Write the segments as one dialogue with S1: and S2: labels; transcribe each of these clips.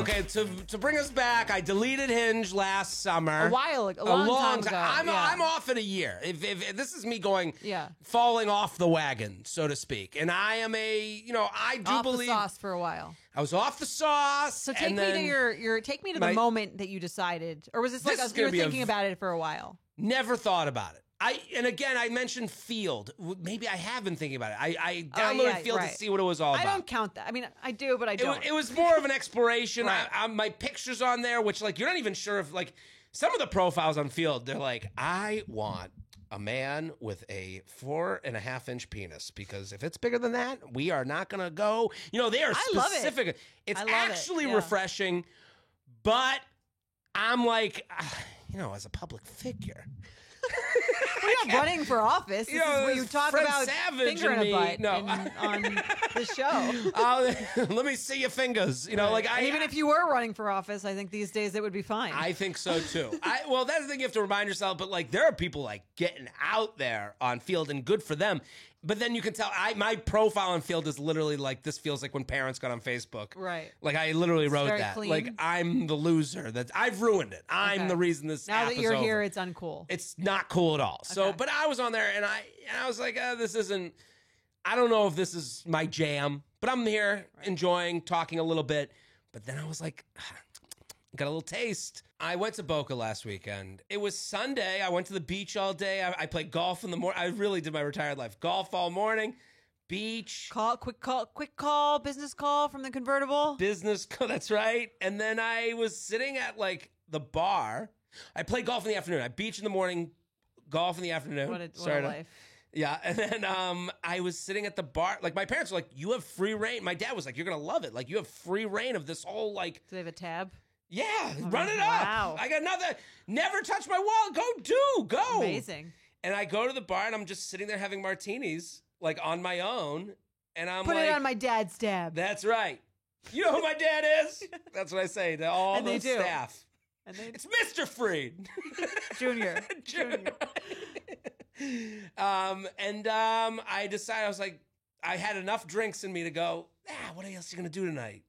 S1: Okay, to bring us back, I deleted Hinge last summer.
S2: A long time ago.
S1: I'm off in a year. If this is me going,
S2: Yeah.
S1: falling off the wagon, so to speak. And I am I do
S2: off
S1: believe
S2: the sauce for a while.
S1: I was off the sauce.
S2: So take
S1: and
S2: me
S1: then
S2: to your take me to the moment that you decided, or was this like you were thinking about it for a while?
S1: Never thought about it. I mentioned Field. Maybe I have been thinking about it. I downloaded Field to see what it was all about.
S2: I don't count that. I mean, I do, but I don't.
S1: It was more of an exploration.
S2: Right.
S1: My picture's on there, which you're not even sure if some of the profiles on Field. They're like, I want a man with a 4.5-inch penis, because if it's bigger than that, we are not going to go. They are specific.
S2: Love it.
S1: It's actually refreshing, but I'm like, as a public figure.
S2: We're not running for office. This is where you talk
S1: Fred
S2: about
S1: Savage
S2: finger in a butt
S1: No.
S2: on the show.
S1: Let me see your fingers. Even
S2: if you were running for office, I think these days it would be fine.
S1: I think so too. That's the thing you have to remind yourself. But there are people getting out there on Field, and good for them. But then you can tell my profile on Field is literally this feels like when parents got on Facebook.
S2: Right.
S1: I literally wrote
S2: very
S1: that.
S2: clean.
S1: I'm the loser. I've ruined it. I'm the reason this
S2: now
S1: app
S2: that you're
S1: is
S2: here,
S1: over.
S2: it's uncool.
S1: It's not cool at all. So, but I was on there and I was like, this isn't. I don't know if this is my jam, but I'm here enjoying talking a little bit. But then I was like, got a little taste. I went to Boca last weekend. It was Sunday. I went to the beach all day. I played golf in the morning. I really did my retired life. Golf all morning, beach.
S2: Quick call, business call from the convertible.
S1: Business call, that's right. And then I was sitting at the bar. I played golf in the afternoon. I beach in the morning, golf in the afternoon.
S2: What a life.
S1: Yeah, and then I was sitting at the bar. My parents were like, you have free reign. My dad was like, you're going to love it. You have free reign of this whole
S2: Do they have a tab?
S1: Yeah, run it up.
S2: Wow.
S1: I got nothing. Never touch my wallet. Go.
S2: Amazing.
S1: And I go to the bar and I'm just sitting there having martinis, on my own. And I'm
S2: Put it on my dad's tab.
S1: That's right. You know who my dad is? That's what I say to all the staff. It's Mr. Freed.
S2: Junior.
S1: I decided, I was like, I had enough drinks in me to go, what else are you going to do tonight?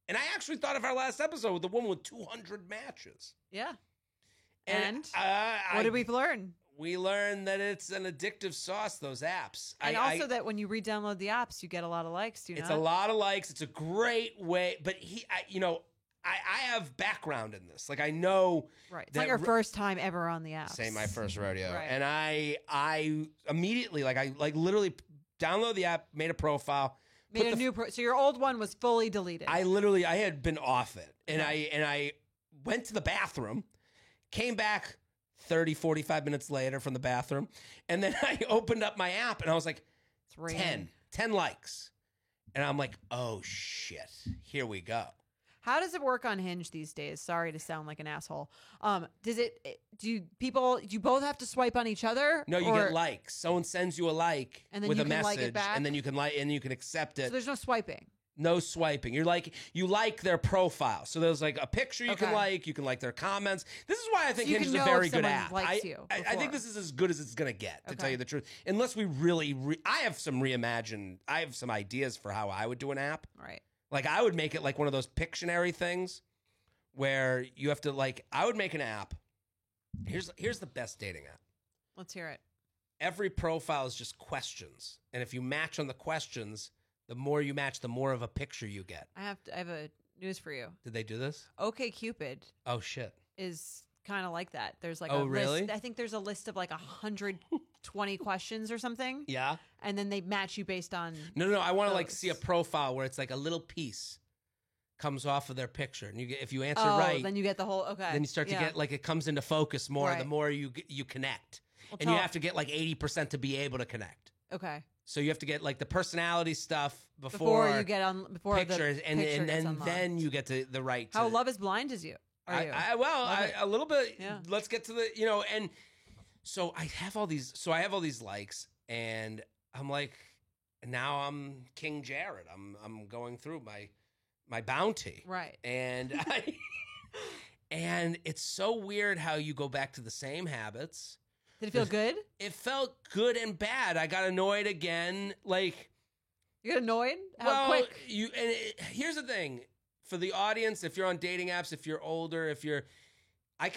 S1: And I actually thought of our last episode with the woman with 200 matches.
S2: Yeah.
S1: And
S2: what did we learn?
S1: We learned that it's an addictive sauce, those apps.
S2: And also that when you re-download the apps, you get a lot of likes, do you know?
S1: It's a lot of likes. It's a great way. But I have background in this. I know.
S2: Right. It's your first time ever on the apps.
S1: Say my first rodeo.
S2: Right.
S1: And I immediately, literally download the app, made a profile.
S2: Made a new so your old one was fully deleted.
S1: I had been off it. And I went to the bathroom, came back 30, 45 minutes later from the bathroom, and then I opened up my app and I was like, 10 likes. And I'm like, oh shit, here we go.
S2: How does it work on Hinge these days? Sorry to sound like an asshole. Do you both have to swipe on each other?
S1: No, you get likes. Someone sends you a like with a message,
S2: like it back?
S1: and then you can accept it.
S2: So there's no swiping.
S1: No swiping. You like their profile. So there's a picture you can like their comments. This is why I think Hinge is a very good app. I think this is as good as it's going to get, to tell you the truth. Unless we really, I have some ideas for how I would do an app.
S2: Right.
S1: I would make it one of those Pictionary things where you have to I would make an app. Here's the best dating app.
S2: Let's hear it.
S1: Every profile is just questions. And if you match on the questions, the more you match, the more of a picture you get.
S2: I have a news for you.
S1: Did they do this?
S2: OkCupid.
S1: Oh shit.
S2: Is kind of like that. There's a
S1: really?
S2: list. I think there's a list of 120 questions or something.
S1: Yeah.
S2: And then they match you based on
S1: No. I want to see a profile where it's a little piece comes off of their picture, and if you answer right,
S2: then you get the whole. Okay.
S1: Then you start to get it comes into focus more.
S2: Right.
S1: The more you connect, and you have to get 80% to be able to connect.
S2: Okay.
S1: So you have to get the personality stuff
S2: before you get on
S1: pictures, and then you get to the right.
S2: How Love Is Blind is you?
S1: A little bit.
S2: Yeah.
S1: Let's get to the and so I have all these. So I have all these likes, and I'm now I'm King Jared. I'm going through my bounty,
S2: right?
S1: And and it's so weird how you go back to the same habits.
S2: Did it feel good?
S1: It felt good and bad. I got annoyed again.
S2: You got annoyed? How quick?
S1: Here's the thing. for the audience, if you're on dating apps, if you're older, if you're,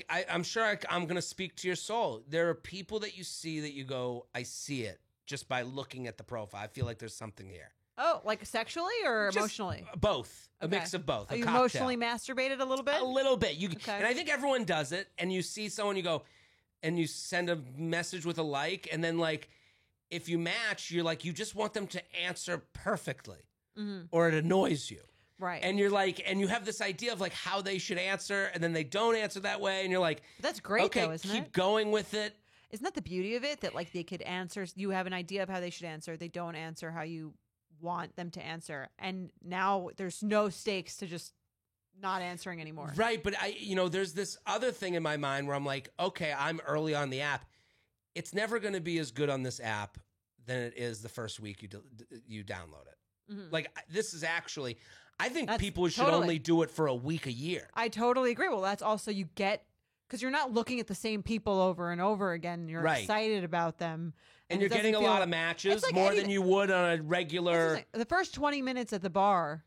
S1: I'm sure I'm going to speak to your soul. There are people that you see that you go, I see it just by looking at the profile. I feel like there's something here.
S2: Oh, like sexually or
S1: Just
S2: emotionally?
S1: Both. A
S2: Okay.
S1: mix of both.
S2: Are
S1: A
S2: you
S1: cocktail.
S2: emotionally masturbated a little bit?
S1: A little bit.
S2: Okay.
S1: And I think everyone does it. And you see someone, you go, and you send a message with a like, and then like, if you match, you're like, you just want them to answer perfectly, or it annoys you.
S2: Right.
S1: And you're like, and you have this idea of like how they should answer, and then they don't answer that way, and you're like,
S2: That's great,
S1: okay,
S2: though, isn't
S1: keep
S2: it?
S1: going with it.
S2: Isn't that the beauty of it? That like they could answer, you have an idea of how they should answer. They don't answer how you want them to answer. And now there's no stakes to just not answering anymore.
S1: Right, but there's this other thing in my mind where I'm like, okay, I'm early on the app. It's never going to be as good on this app than it is the first week you download it. Like, this is actually, I think
S2: That's
S1: people should
S2: totally.
S1: only do it for a week a year.
S2: I totally agree. Well, that's also you get, because you're not looking at the same people over and over again. You're
S1: Right.
S2: excited about them.
S1: And
S2: it
S1: you're getting a
S2: doesn't feel-
S1: lot of matches,
S2: It's like
S1: more
S2: any-
S1: than you would on a
S2: That's
S1: regular.
S2: the thing. The first 20 minutes at the bar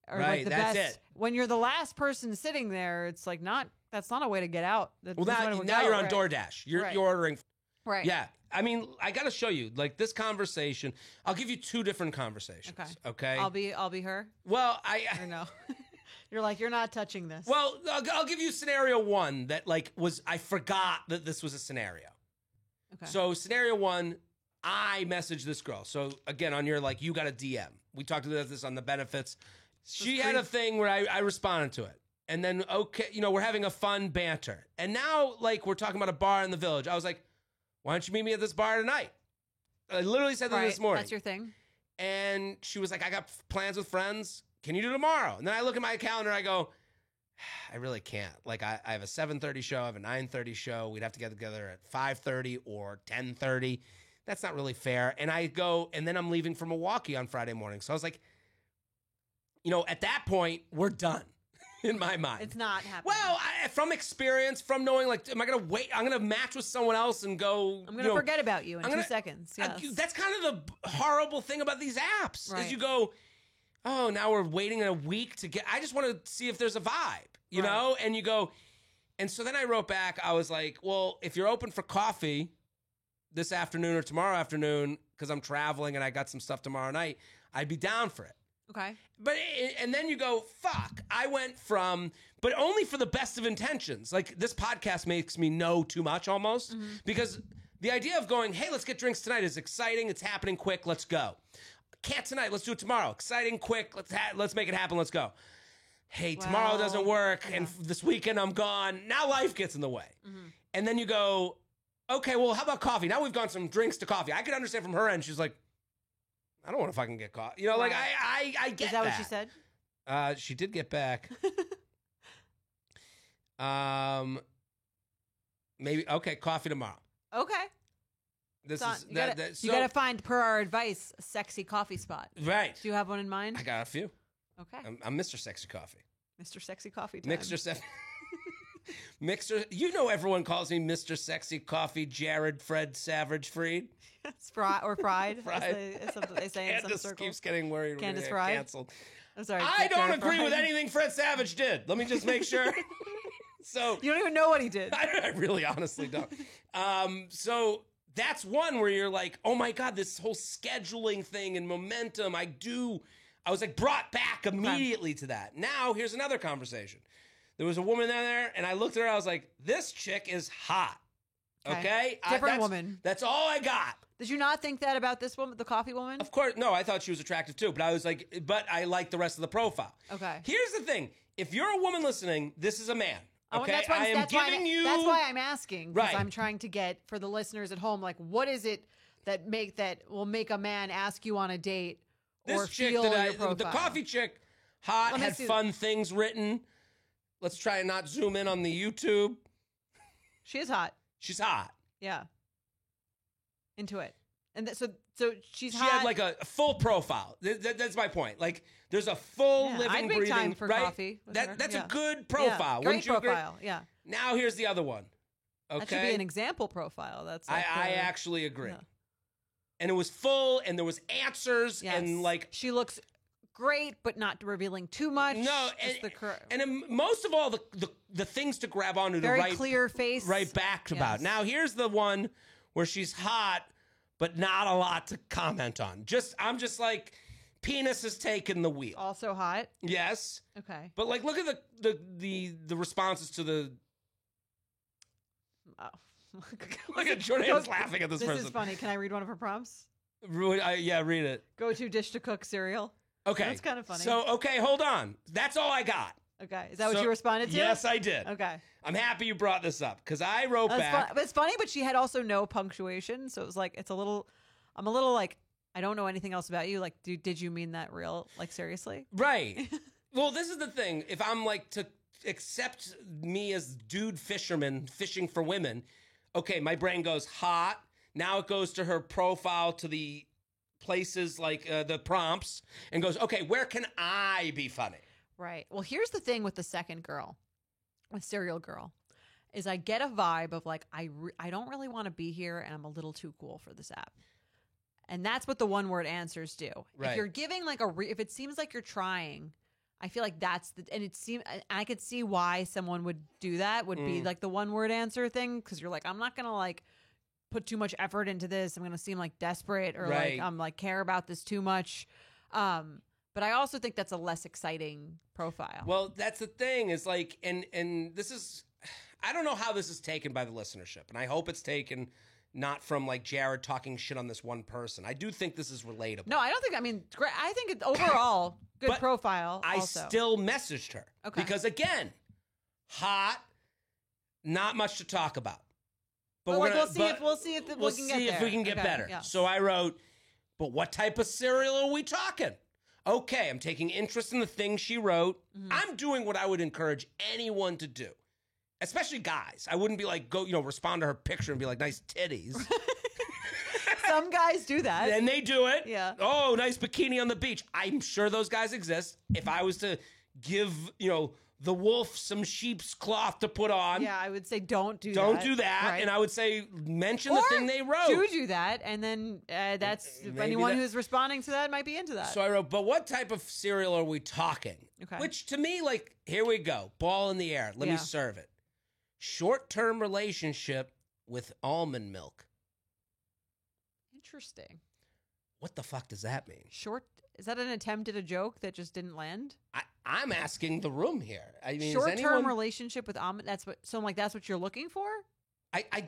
S2: are
S1: Right,
S2: like the
S1: that's
S2: best.
S1: it.
S2: When you're the last person sitting there, it's like that's not a way to get out.
S1: Well,
S2: That's not a way to
S1: now
S2: go,
S1: you're on
S2: right.
S1: DoorDash. You're
S2: Right.
S1: you're ordering.
S2: Right.
S1: Yeah. I mean, I got to show you, like, this conversation. I'll give you two different conversations. Okay.
S2: I'll be her.
S1: Well,
S2: Or no. You're like, you're not touching this.
S1: Well, I'll give you scenario one that like I forgot that this was a scenario.
S2: Okay.
S1: So scenario one, I messaged this girl. So again, on your like, you got a DM. We talked about this on the benefits. She had a thing where I responded to it. And then, okay, we're having a fun banter. And now, like, we're talking about a bar in the Village. I was like, why don't you meet me at this bar tonight? I literally said that
S2: right.
S1: this morning.
S2: That's your thing.
S1: And she was like, I got plans with friends. Can you do tomorrow? And then I look at my calendar. I go, I really can't. Like, I have a 7:30 show. I have a 9:30 show. We'd have to get together at 5:30 or 10:30. That's not really fair. And I go, and then I'm leaving for Milwaukee on Friday morning. So I was like, at that point, we're done in my mind.
S2: It's not happening.
S1: Well, from experience, from knowing, like, am I going to wait? I'm going to match with someone else and go.
S2: I'm going to forget about you in
S1: I'm
S2: 2
S1: gonna-
S2: seconds. Yes.
S1: That's kind of the horrible thing about these apps
S2: Right.
S1: is you go, oh, now we're waiting a week to get. I just want to see if there's a vibe, you
S2: Right.
S1: know? And you go, and so then I wrote back. I was like, well, if you're open for coffee this afternoon or tomorrow afternoon, because I'm traveling and I got some stuff tomorrow night, I'd be down for it.
S2: Okay.
S1: But and then you go, fuck, I went from, but only for the best of intentions. Like, this podcast makes me know too much almost, because the idea of going, hey, let's get drinks tonight is exciting. It's happening quick. Let's go. Can't tonight. Let's do it tomorrow. Exciting, quick. Let's make it happen. Let's go. Hey, tomorrow doesn't work, and this weekend I'm gone. Now life gets in the way. And then you go, okay, well, how about coffee? Now we've gone from drinks to coffee. I could understand from her end. She's like, I don't want to fucking get coffee. Like, I get that.
S2: Is that what she said?
S1: She did get back. Maybe, okay, coffee tomorrow.
S2: Okay.
S1: This
S2: So
S1: is
S2: you
S1: that.
S2: gotta,
S1: So,
S2: you gotta find, per our advice, a sexy coffee spot.
S1: right.
S2: Do you have one in mind?
S1: I got a few.
S2: Okay.
S1: I'm Mr. Sexy Coffee.
S2: Mr. Sexy Coffee time.
S1: Mixer. Everyone calls me Mr. Sexy Coffee. Jared Fred Savage Freed.
S2: It's or fried.
S1: Fried.
S2: As they say in some
S1: Candace
S2: circles.
S1: keeps getting worried. we're
S2: Candace
S1: gonna get
S2: Fried?
S1: canceled.
S2: I'm sorry.
S1: I don't
S2: Jared
S1: agree with
S2: Fried.
S1: anything Fred Savage did. Let me just make sure. So
S2: You don't even know what he did.
S1: I really honestly don't. So that's one where you're like, oh my God, this whole scheduling thing and momentum. I was like brought back immediately to that. Now here's another conversation. There was a woman there and I looked at her. I was like, this chick is hot. Okay.
S2: Different woman.
S1: That's all I got.
S2: Did you not think that about this woman, the coffee woman?
S1: Of course. No, I thought she was attractive too, but I was like, but I like the rest of the profile.
S2: Okay.
S1: Here's the thing. If you're a woman listening, this is a man. Okay,
S2: that's why,
S1: I am giving you.
S2: That's why I'm asking. Because
S1: Right.
S2: I'm trying to get, for the listeners at home, like, what is it that will make a man ask you on a date or
S1: This chick
S2: feel
S1: that
S2: your profile?
S1: the coffee chick, hot,
S2: Let me
S1: had
S2: see.
S1: fun things written. Let's try and not zoom in on the YouTube.
S2: She is hot.
S1: She's hot.
S2: Yeah. Into it. And so she's
S1: She
S2: hot.
S1: had like a full profile. That's my point. Like, there's a full
S2: Yeah,
S1: living,
S2: I'd make
S1: breathing.
S2: time for
S1: right?
S2: coffee with her.
S1: That's
S2: Yeah.
S1: a good
S2: Yeah,
S1: profile.
S2: great
S1: Wouldn't you agree?
S2: profile. Yeah.
S1: Now here's the other one. Okay,
S2: That should be an example profile. That's like
S1: I actually agree.
S2: yeah.
S1: And it was full, and there was answers,
S2: Yes.
S1: and like
S2: she looks great, but not revealing too much.
S1: No, and most of all, the things to grab onto
S2: very
S1: the right
S2: clear face,
S1: right back about. Now, here's the one where she's hot, but not a lot to comment on. I'm just like, penis has taken the wheel.
S2: Also hot.
S1: Yes.
S2: Okay.
S1: But like, look at the responses to the.
S2: Oh.
S1: Look at Jordan's laughing at this person.
S2: This is funny. Can I read one of her prompts?
S1: Yeah, read it.
S2: Go to dish to cook cereal.
S1: Okay.
S2: That's kind of funny.
S1: So, okay, hold on. That's all I got.
S2: Okay. Is that what you responded to?
S1: Yes, I did.
S2: Okay.
S1: I'm happy you brought this up because I wrote back.
S2: But it's funny, but she had also no punctuation. So it was like, I'm a little like, I don't know anything else about you. Like, did you mean that real? Like, seriously?
S1: Right. Well, this is the thing. If I'm like to accept me as dude fisherman fishing for women, okay, my brain goes hot. Now it goes to her profile, to the places like the prompts, and goes, okay, where can I be funny?
S2: Right. Well, here's the thing with the second girl, with Serial Girl, is I get a vibe of like, I don't really want to be here, and I'm a little too cool for this app. And that's what the one word answers do.
S1: Right.
S2: If you're giving like if it seems like you're trying, I feel like I could see why someone would do that, would be like the one word answer thing. Because you're like, I'm not going to like put too much effort into this. I'm going to seem like desperate or
S1: right.
S2: like I'm like care about this too much. But I also think that's a less exciting profile.
S1: Well, that's the thing is like, and this is, I don't know how this is taken by the listenership. And I hope it's taken not from like Jared talking shit on this one person. I do think this is relatable.
S2: No, I don't think, I mean, I think it overall, good profile.
S1: I
S2: also.
S1: still messaged her.
S2: Okay.
S1: Because again, hot, not much to talk about.
S2: But we'll see if we can get
S1: better.
S2: Yeah.
S1: So I wrote, but what type of cereal are we talking? Okay, I'm taking interest in the things she wrote. Mm-hmm. I'm doing what I would encourage anyone to do, especially guys. I wouldn't be like, respond to her picture and be like, nice titties.
S2: Some guys do that.
S1: And they do it.
S2: Yeah.
S1: Oh, nice bikini on the beach. I'm sure those guys exist. If I was to give, the wolf some sheep's cloth to put on.
S2: Yeah, I would say don't do that.
S1: Don't do that.
S2: Right.
S1: And I would say mention the thing they wrote.
S2: Do that. And then that's anyone who's responding to that might be into that.
S1: So I wrote, but what type of cereal are we talking?
S2: Okay.
S1: Which to me, like, here we go. Ball in the air. Let me serve it. Short-term relationship with almond milk.
S2: Interesting.
S1: What the fuck does that mean?
S2: Is that an attempt at a joke that just didn't land?
S1: I'm asking the room here. I mean,
S2: short-term relationship with almond. That's what you're looking for. That's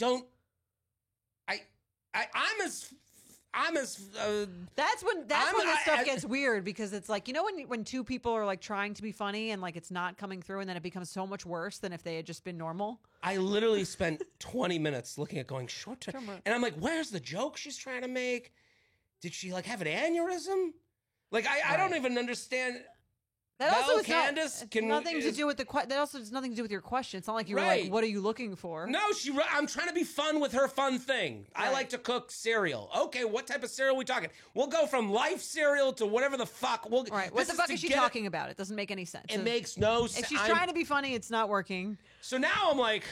S2: when this stuff gets weird, because it's like, when two people are like trying to be funny and like it's not coming through, and then it becomes so much worse than if they had just been normal.
S1: I literally spent 20 minutes looking at going short-term, and I'm like, where's the joke she's trying to make? Did she like have an aneurysm? Like I don't even understand.
S2: That also has nothing to do with your question. It's not like you were like, what are you looking for?
S1: No, I'm trying to be fun with her fun thing. Right. I like to cook cereal. Okay, what type of cereal are we talking? We'll go from life cereal to whatever the fuck.
S2: Right. What the fuck is she talking about? It doesn't make any sense.
S1: It makes no sense.
S2: If she's trying to be funny, it's not working.
S1: So now I'm like,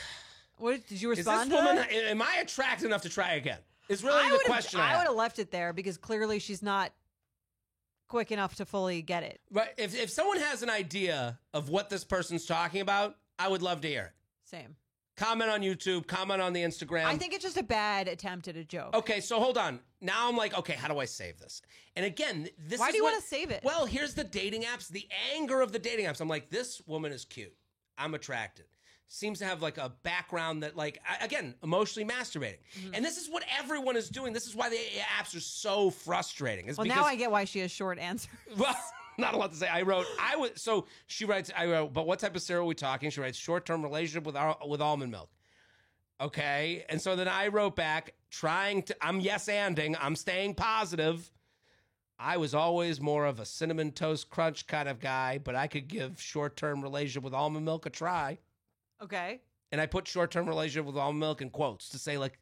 S2: what did you respond
S1: to that? Am I attractive enough to try again? Is really the question.
S2: I would have left it there, because clearly she's not quick enough to fully get it.
S1: Right. If someone has an idea of what this person's talking about, I would love to hear it.
S2: Same.
S1: Comment on YouTube, comment on the Instagram.
S2: I think it's just a bad attempt at a joke.
S1: Okay, so hold on. Now I'm like, okay, how do I save this? And again,
S2: Why do you want to save it?
S1: Well, here's the dating apps, the anger of the dating apps. I'm like, this woman is cute. I'm attracted. Seems to have like a background that, like, again, emotionally masturbating. Mm-hmm. And this is what everyone is doing. This is why the apps are so frustrating.
S2: Now I get why she has short answers.
S1: Well, not a lot to say. So she writes, but what type of cereal are we talking? She writes, short-term relationship with almond milk. Okay. And so then I wrote back, I'm yes-anding, I'm staying positive. I was always more of a Cinnamon Toast Crunch kind of guy, but I could give short-term relationship with almond milk a try.
S2: Okay.
S1: And I put short-term relationship with almond milk in quotes to say, like,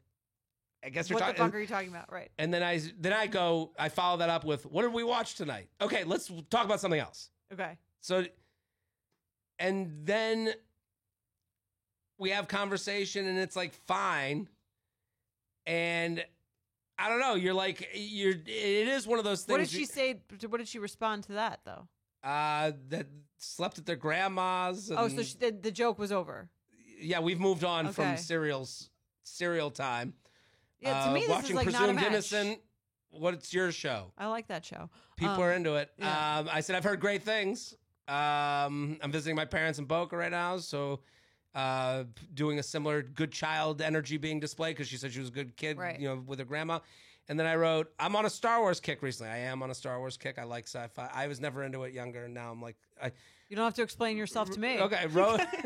S1: I guess you're talking.
S2: What the fuck are you talking about? Right.
S1: And then I follow that up with, what did we watch tonight? Okay, let's talk about something else.
S2: Okay.
S1: So, and then we have conversation, and it's like fine. And I don't know. It is one of those things.
S2: What did she say? What did she respond to that though?
S1: That slept at their grandma's. And,
S2: so the joke was over.
S1: Yeah, we've moved on from serial time.
S2: Yeah, to me, this
S1: watching
S2: is like
S1: Presumed
S2: not a match.
S1: Innocent. What's your show?
S2: I like that show.
S1: People are into it.
S2: yeah.
S1: I said I've heard great things. I'm visiting my parents in Boca right now, so doing a similar good child energy being displayed because she said she was a good kid,
S2: Right.
S1: With her grandma. And then I wrote, I'm on a Star Wars kick recently. I am on a Star Wars kick. I like sci-fi. I was never into it younger, and now I'm like,
S2: You don't have to explain yourself to me.
S1: okay.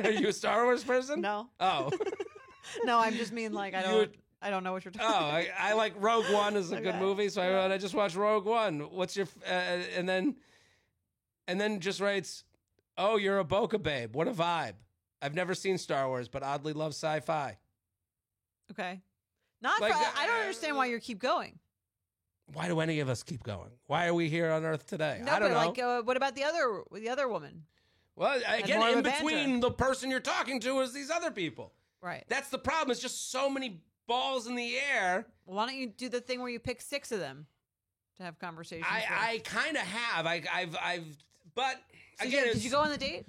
S1: Are you a Star Wars person?
S2: No.
S1: Oh.
S2: No, I'm just mean like I don't know what you're talking
S1: Oh,
S2: about.
S1: I like Rogue One is a good movie, so I wrote, I just watched Rogue One. What's your and then just writes, oh, you're a Boca babe. What a vibe. I've never seen Star Wars, but oddly love sci-fi.
S2: Okay. Not
S1: Like,
S2: I don't understand why you keep going.
S1: Why do any of us keep going? Why are we here on Earth today?
S2: No,
S1: I don't
S2: but
S1: know.
S2: like what about the other woman?
S1: Well,
S2: more
S1: again,
S2: of
S1: in
S2: a banter.
S1: between the person you're talking to is these other people.
S2: Right.
S1: That's the problem. It's just so many balls in the air.
S2: Well, why don't you do the thing where you pick 6 of them to have conversations? with?
S1: I kind of have. But
S2: So
S1: again,
S2: did you go on the date?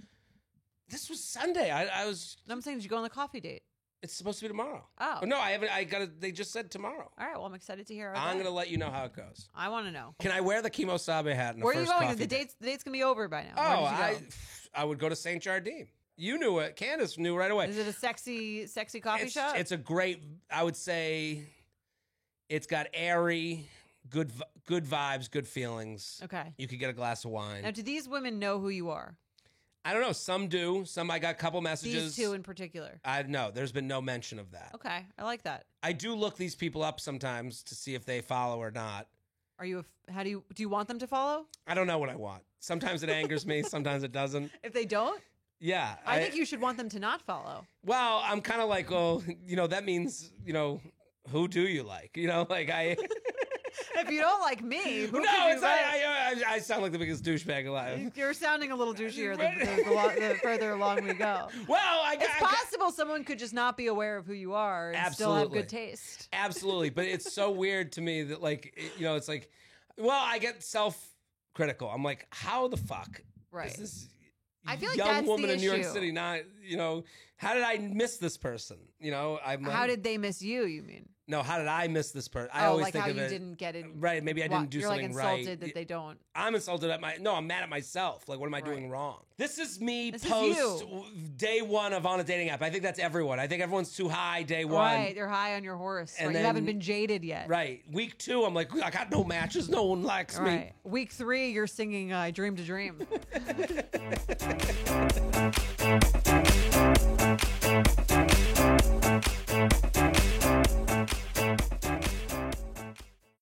S1: This was Sunday. I was.
S2: No, I'm saying, did you go on the coffee date?
S1: It's supposed to be tomorrow.
S2: Oh.
S1: No, I haven't. I got it. They just said tomorrow.
S2: All right. Well, I'm excited to hear.
S1: I'm going to let you know how it goes.
S2: I want to know.
S1: Can I wear the Kimosabe hat in the
S2: Where are you
S1: first
S2: going?
S1: coffee
S2: The
S1: date?
S2: date's gonna be over by now.
S1: Oh,
S2: Where did you go?
S1: I would go to St. Jardim. You knew it. Candace knew right away.
S2: Is it a sexy coffee shop?
S1: It's a great. I would say, it's got airy, good vibes, good feelings.
S2: Okay.
S1: You could get a glass of wine.
S2: Now, do these women know who you are?
S1: I don't know. Some do. Some I got a couple messages.
S2: These 2 in particular.
S1: No, there's been no mention of that.
S2: Okay, I like that.
S1: I do look these people up sometimes to see if they follow or not.
S2: Are you? Do you want them to follow?
S1: I don't know what I want. Sometimes it angers me. Sometimes it doesn't.
S2: If they don't,
S1: Yeah.
S2: I think you should want them to not follow.
S1: Well, I'm kind of like, well, that means, who do you like? Like I.
S2: If you don't like me, who
S1: No,
S2: could you
S1: it's
S2: like?
S1: I sound like the biggest douchebag alive.
S2: You're sounding a little douchier the further along we go.
S1: Well,
S2: It's possible someone could just not be aware of who you are and still have good taste.
S1: Absolutely, but it's so weird to me that it's like, well, I get self-critical. I'm like, how the fuck
S2: Right.
S1: is this
S2: I feel like
S1: young
S2: that's
S1: woman
S2: the
S1: in New York
S2: issue.
S1: City not, how did I miss this person?
S2: How did they miss you? You mean?
S1: No, how did I miss this person? I always
S2: like
S1: think
S2: how
S1: of
S2: you
S1: it.
S2: didn't get it.
S1: Right, maybe I didn't do
S2: You're
S1: something
S2: like
S1: right.
S2: insulted that they don't.
S1: I'm insulted I'm mad at myself. Like, what am I doing wrong? This is me
S2: This is
S1: post day 1 of on a dating app. I think that's everyone. I think everyone's too high day 1.
S2: Right, you're high on your horse.
S1: And
S2: Right,
S1: then-
S2: you haven't been jaded yet.
S1: Right. Week 2, I'm like, I got no matches. No one likes me.
S2: Right. Week 3, you're singing "Dream to Dream."